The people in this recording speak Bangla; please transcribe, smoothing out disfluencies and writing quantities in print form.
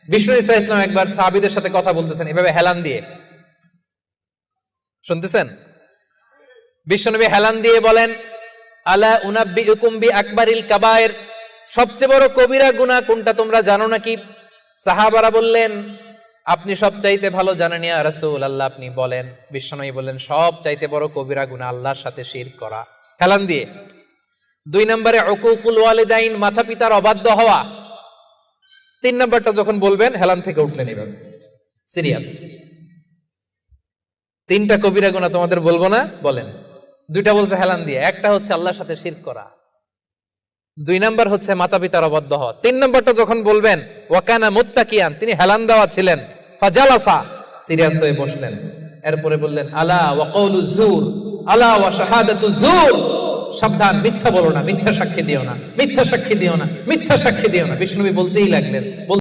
বিষ্ণু ইসা ইসলাম একবার সাহাবীদের সাথে কথা বলতেছেন এভাবে হেলান দিয়ে, শুনতেছেন? বিশ্বনবী হেলান দিয়ে বলেন, আলা উনাব্বিউকুম বিআকবারিল কাবায়ের, সবচেয়ে বড় কবিরা গুনাহ কোনটা তোমরা জানো নাকি? সাহাবারা বললেন, আপনি সবচাইতে ভালো জানেন ইয়া রাসূলুল্লাহ, আপনি বলেন। বিশ্বনবী বললেন, সবচাইতে বড় কবিরা গুনাহ আল্লাহর সাথে শিরক করা, হেলান দিয়ে। 2 নম্বরে উকুকুল ওয়ালিদাইন, মাতা পিতার অবাধ্য হওয়া। 3 নম্বরটা যখন বলবেন হেলান থেকে উঠলেন এভাবে, সিরিয়াস। 3টা কবিরা গুনাহ তোমাদের বলবো না, বলেন। 2টা বলছে হেলান দিয়ে, একটা হচ্ছে আল্লাহর সাথে শিরক করা, 2 নাম্বার হচ্ছে মাতা পিতার অবাধ্য হওয়া। 3 নম্বরটা যখন বলবেন, ওয়াকানা মুত্তাকিয়ান, তিনি হেলান দেওয়া ছিলেন, ফাজালাসা, সিরিয়াস হয়ে বসলেন। এরপরে বললেন, আলা ওয়া কওলু যুর, আলা ওয়া শাহাদাতু যুর, সাবধান, মিথ্যা বলো না, মিথ্যা সাক্ষী দিও না, মিথ্যা সাক্ষী দিও না, মিথ্যা সাক্ষী দিও না। বিষ্ণু নবী বলতেই লাগলেন।